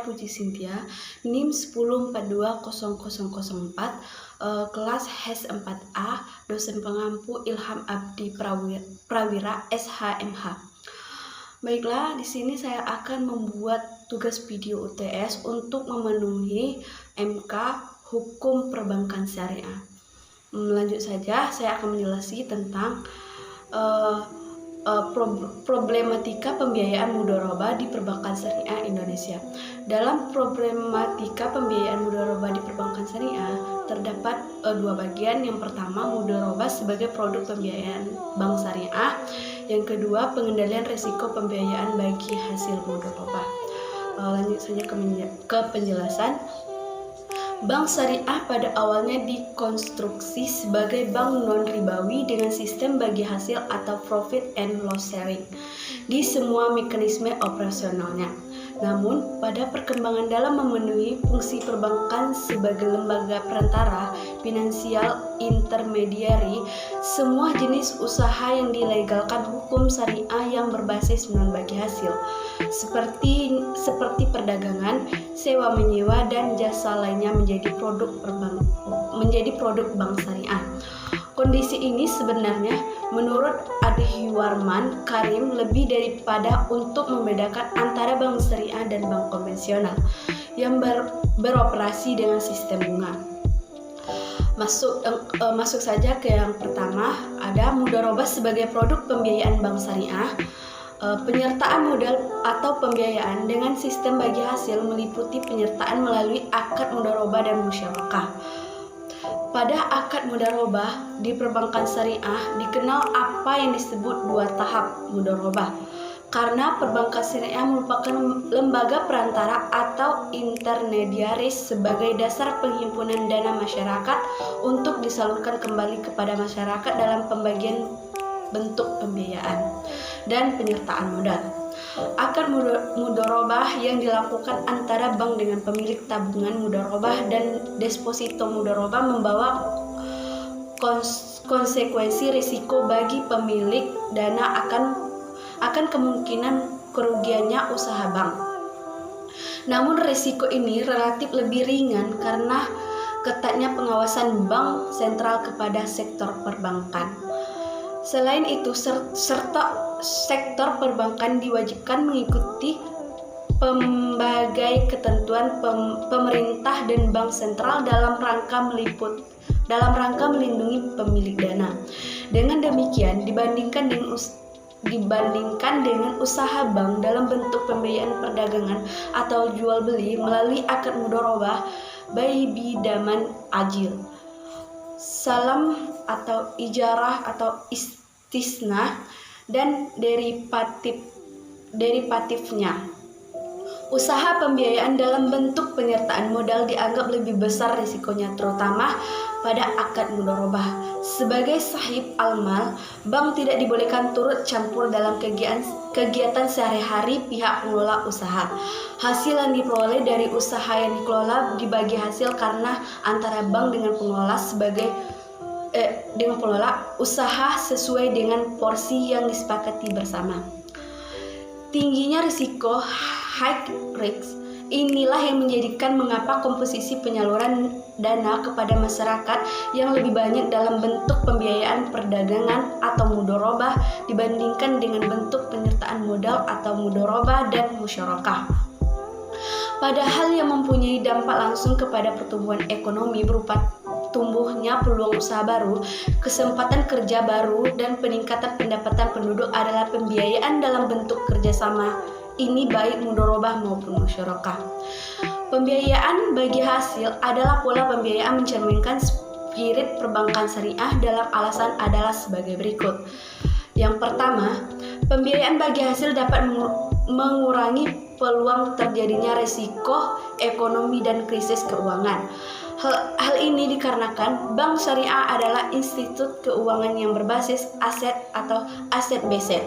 Puji Sintia, NIM 104200004, kelas HES4A, dosen pengampu Ilham Abdi Prawira, SHMH. Baiklah, di sini saya akan membuat tugas video UTS untuk memenuhi MK Hukum Perbankan Syariah. Lanjut saja, saya akan menjelaskan tentang problematika pembiayaan mudharabah di perbankan syariah Indonesia. Dalam problematika pembiayaan mudharabah di perbankan syariah terdapat dua bagian. Yang pertama, mudharabah sebagai produk pembiayaan bank syariah. Yang kedua, pengendalian risiko pembiayaan bagi hasil mudharabah. Lanjut saja ke penjelasan. Bank syariah pada awalnya dikonstruksi sebagai bank non-ribawi dengan sistem bagi hasil atau profit and loss sharing di semua mekanisme operasionalnya. Namun, pada perkembangan dalam memenuhi fungsi perbankan sebagai lembaga perantara finansial intermediary, semua jenis usaha yang dilegalkan hukum syariah yang berbasis non-bagi hasil, seperti perdagangan, sewa menyewa, dan jasa lainnya menjadi produk bank syariah. Kondisi ini sebenarnya menurut Adhiwarman Karim lebih daripada untuk membedakan antara bank syariah dan bank konvensional yang beroperasi dengan sistem bunga. Masuk saja ke yang pertama, ada mudharabah sebagai produk pembiayaan bank syariah. Penyertaan modal atau pembiayaan dengan sistem bagi hasil meliputi penyertaan melalui akad mudharabah dan musyarakah. Pada akad mudharabah di perbankan syariah dikenal apa yang disebut dua tahap mudharabah, karena perbankan syariah merupakan lembaga perantara atau intermediaris sebagai dasar penghimpunan dana masyarakat untuk disalurkan kembali kepada masyarakat dalam pembagian bentuk pembiayaan dan penyertaan modal. Akad mudharabah yang dilakukan antara bank dengan pemilik tabungan mudharabah dan deposito mudharabah membawa konsekuensi risiko bagi pemilik dana akan kemungkinan kerugiannya usaha bank. Namun risiko ini relatif lebih ringan karena ketatnya pengawasan bank sentral kepada sektor perbankan. Selain itu, sektor perbankan diwajibkan mengikuti pembagai ketentuan pemerintah dan bank sentral dalam rangka melindungi pemilik dana. Dengan demikian, dibandingkan dengan usaha bank dalam bentuk pembiayaan perdagangan atau jual beli melalui akad mudharabah by bidaman ajil, salam atau ijarah atau istisna, dan derivatifnya. Usaha pembiayaan dalam bentuk penyertaan modal dianggap lebih besar risikonya, terutama pada akad mudharabah. Sebagai sahib al-mal, bank tidak dibolehkan turut campur dalam kegiatan sehari-hari pihak pengelola usaha. Hasil yang diperoleh dari usaha yang dikelola dibagi hasil karena antara bank dengan pengelola usaha sesuai dengan porsi yang disepakati bersama. Tingginya risiko high risk inilah yang menjadikan mengapa komposisi penyaluran dana kepada masyarakat yang lebih banyak dalam bentuk pembiayaan perdagangan atau mudharabah dibandingkan dengan bentuk penyertaan modal atau mudharabah dan musyarakah. Padahal yang mempunyai dampak langsung kepada pertumbuhan ekonomi berupa tumbuhnya peluang usaha baru, kesempatan kerja baru, dan peningkatan pendapatan penduduk adalah pembiayaan dalam bentuk kerjasama. Ini baik mudharabah maupun musyarakah. Pembiayaan bagi hasil adalah pola pembiayaan mencerminkan spirit perbankan syariah dalam alasan adalah sebagai berikut. Yang pertama, pembiayaan bagi hasil dapat mengurangi peluang terjadinya risiko ekonomi dan krisis keuangan. Hal ini dikarenakan bank syariah adalah institut keuangan yang berbasis aset atau aset based.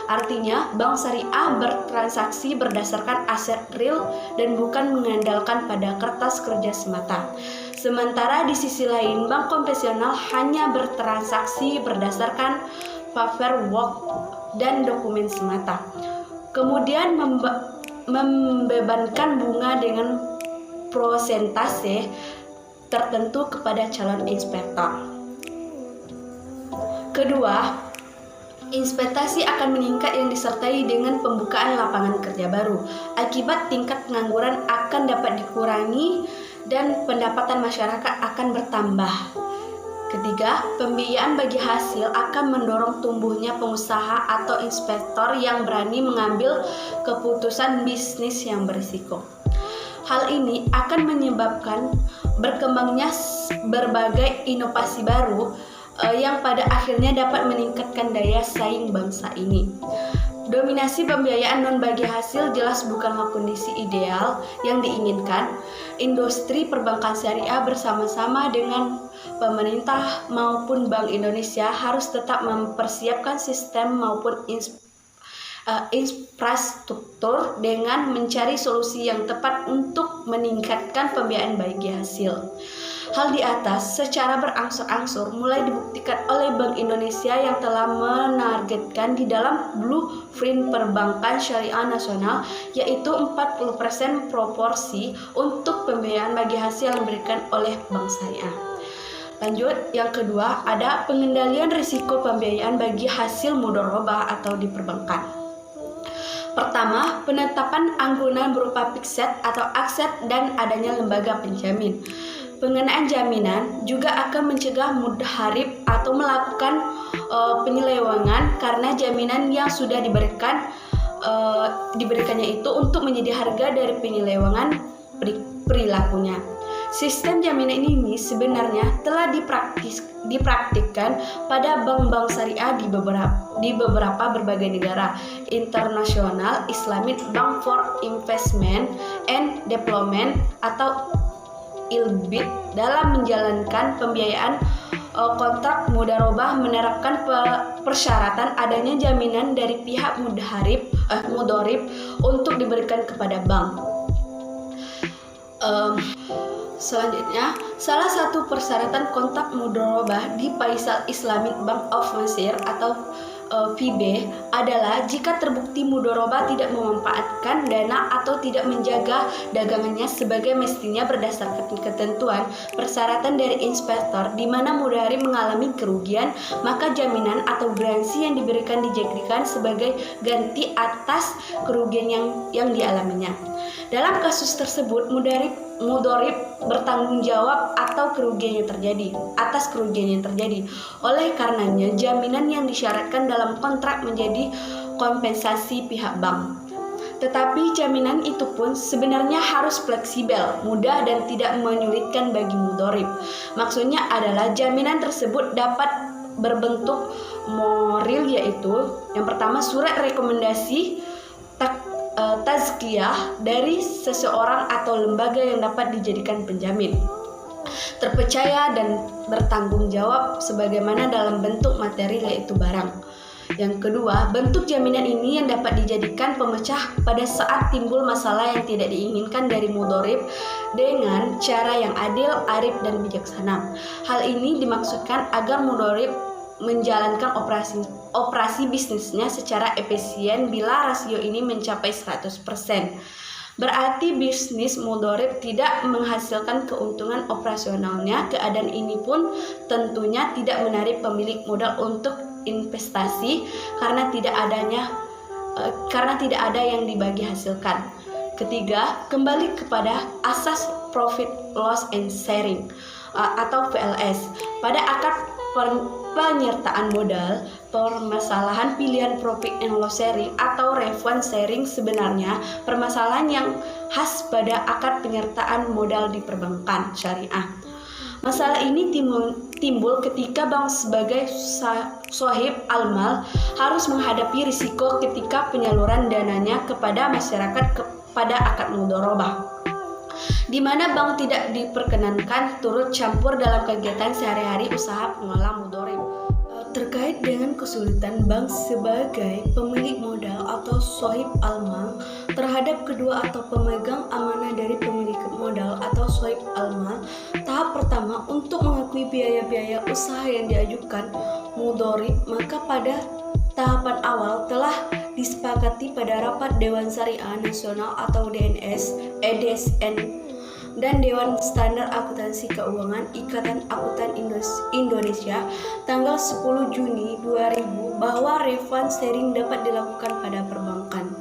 Artinya, bank syariah bertransaksi berdasarkan aset real dan bukan mengandalkan pada kertas kerja semata. Sementara di sisi lain, bank konvensional hanya bertransaksi berdasarkan paperwork dan dokumen semata. Kemudian membebankan bunga dengan prosentase tertentu kepada calon inspektor. Kedua, investasi akan meningkat yang disertai dengan pembukaan lapangan kerja baru. Akibat tingkat pengangguran akan dapat dikurangi dan pendapatan masyarakat akan bertambah. Ketiga, pembiayaan bagi hasil akan mendorong tumbuhnya pengusaha atau investor yang berani mengambil keputusan bisnis yang berisiko. Hal ini akan menyebabkan berkembangnya berbagai inovasi baru yang pada akhirnya dapat meningkatkan daya saing bangsa ini. Dominasi pembiayaan non bagi hasil jelas bukanlah kondisi ideal yang diinginkan. Industri perbankan syariah bersama-sama dengan pemerintah maupun Bank Indonesia harus tetap mempersiapkan sistem maupun infrastruktur dengan mencari solusi yang tepat untuk meningkatkan pembiayaan bagi hasil. Hal di atas secara berangsur-angsur mulai dibuktikan oleh Bank Indonesia yang telah menargetkan di dalam Blueprint Perbankan Syariah Nasional, yaitu 40% proporsi untuk pembiayaan bagi hasil yang diberikan oleh Bank Syariah. Lanjut, yang kedua ada pengendalian risiko pembiayaan bagi hasil mudharabah atau di perbankan. Pertama, penetapan anggunan berupa fixed atau aset dan adanya lembaga penjamin. Pengenaan jaminan juga akan mencegah mudharib atau melakukan penyelewengan karena jaminan yang sudah diberikannya itu untuk menjadi harga dari penyelewengan perilakunya. Sistem jaminan ini sebenarnya telah dipraktikkan pada bank-bank syariah di beberapa berbagai negara internasional. Islamic Bank for Investment and Development atau ILBID dalam menjalankan pembiayaan kontrak mudharabah menerapkan persyaratan adanya jaminan dari pihak mudharib untuk diberikan kepada bank. Selanjutnya, salah satu persyaratan kontrak mudharabah di Faisal Islamic Bank of Mesir atau FIB adalah jika terbukti mudharabah tidak memanfaatkan dana atau tidak menjaga dagangannya sebagai mestinya berdasarkan ketentuan persyaratan dari inspektor di mana mudharib mengalami kerugian, maka jaminan atau garansi yang diberikan dijadikan sebagai ganti atas kerugian yang dialaminya. Dalam kasus tersebut, mudharib bertanggung jawab atas kerugian yang terjadi. Oleh karenanya, jaminan yang disyaratkan dalam kontrak menjadi kompensasi pihak bank. Tetapi jaminan itu pun sebenarnya harus fleksibel, mudah dan tidak menyulitkan bagi mudharib. Maksudnya adalah jaminan tersebut dapat berbentuk moral, yaitu yang pertama surat rekomendasi tazkiyah dari seseorang atau lembaga yang dapat dijadikan penjamin, terpercaya dan bertanggung jawab sebagaimana dalam bentuk materi, yaitu barang. Yang kedua, bentuk jaminan ini yang dapat dijadikan pemecah pada saat timbul masalah yang tidak diinginkan dari mudharib dengan cara yang adil, arif dan bijaksana. Hal ini dimaksudkan agar mudharib menjalankan operasi bisnisnya secara efisien bila rasio ini mencapai 100%. Berarti bisnis mudharib tidak menghasilkan keuntungan operasionalnya. Keadaan ini pun tentunya tidak menarik pemilik modal untuk investasi karena tidak ada yang dibagi hasilkan. Ketiga, kembali kepada asas profit loss and sharing atau PLS. Pada akad penyertaan modal, permasalahan pilihan profit and loss sharing atau revenue sharing sebenarnya permasalahan yang khas pada akad penyertaan modal di perbankan syariah. Masalah ini timbul ketika bank sebagai sahib al-mal harus menghadapi risiko ketika penyaluran dananya kepada masyarakat pada akad mudharabah, di mana bank tidak diperkenankan turut campur dalam kegiatan sehari-hari usaha pengelola mudharib. Terkait dengan kesulitan bank sebagai pemilik modal atau sahib al-mal terhadap kedua atau pemegang amanah dari pemilik modal atau sahib al-mal, tahap pertama untuk mengakui biaya-biaya usaha yang diajukan mudharib, maka pada tahapan awal telah disepakati pada rapat Dewan Syariah Nasional atau EDSN dan Dewan Standar Akuntansi Keuangan Ikatan Akuntan Indonesia tanggal 10 Juni 2000 bahwa refund sharing dapat dilakukan pada perbankan.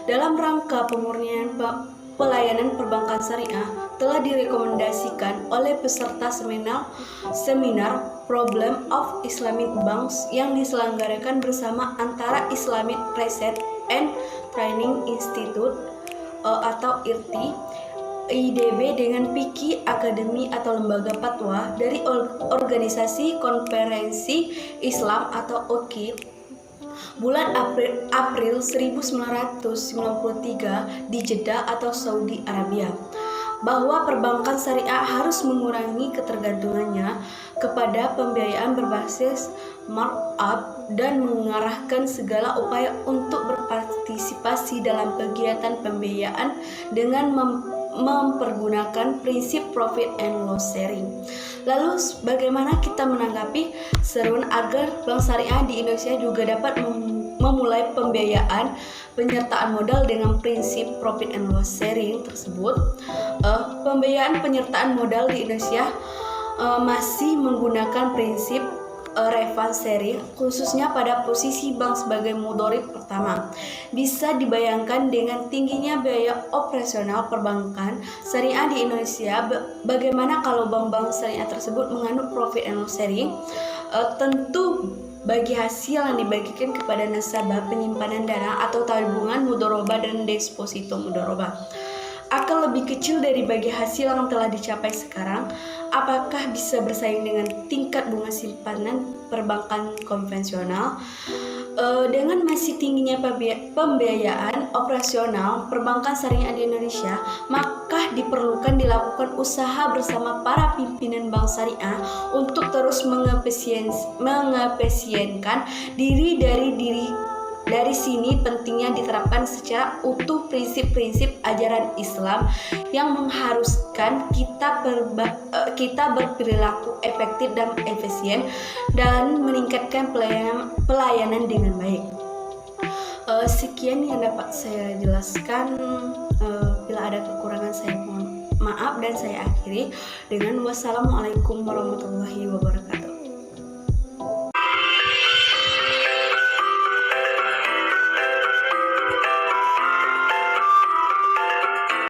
Dalam rangka pemurnian pelayanan perbankan syariah telah direkomendasikan oleh peserta seminar Problem of Islamic Banks yang diselenggarakan bersama antara Islamic Research and Training Institute atau IRTI, IDB dengan PIKI Akademi atau Lembaga Fatwa dari Organisasi Konferensi Islam atau OKI bulan April 1993 di Jeddah atau Saudi Arabia, bahwa perbankan syariah harus mengurangi ketergantungannya kepada pembiayaan berbasis markup dan mengarahkan segala upaya untuk berpartisipasi dalam kegiatan pembiayaan dengan mempergunakan prinsip profit and loss sharing. Lalu bagaimana kita menanggapi seruan agar bank syariah di Indonesia juga dapat memulai pembiayaan penyertaan modal dengan prinsip profit and loss sharing tersebut? Pembiayaan penyertaan modal di Indonesia masih menggunakan prinsip refund sharing, khususnya pada posisi bank sebagai mudorib pertama. Bisa dibayangkan dengan tingginya biaya operasional perbankan syariah di Indonesia, bagaimana kalau bank-bank syariah tersebut menganut profit and loss sharing? Tentu bagi hasil yang dibagikan kepada nasabah penyimpanan dana atau tabungan mudoroba dan deposito mudoroba akan lebih kecil dari bagi hasil yang telah dicapai sekarang. Apakah bisa bersaing dengan tingkat bunga simpanan perbankan konvensional? Dengan masih tingginya pembiayaan operasional perbankan syariah di Indonesia, maka diperlukan dilakukan usaha bersama para pimpinan bank syariah untuk terus mengefisienkan diri. Dari sini pentingnya diterapkan secara utuh prinsip-prinsip ajaran Islam yang mengharuskan kita berperilaku efektif dan efisien dan meningkatkan pelayanan dengan baik. Sekian yang dapat saya jelaskan. Bila ada kekurangan saya mohon maaf dan saya akhiri dengan wassalamualaikum warahmatullahi wabarakatuh.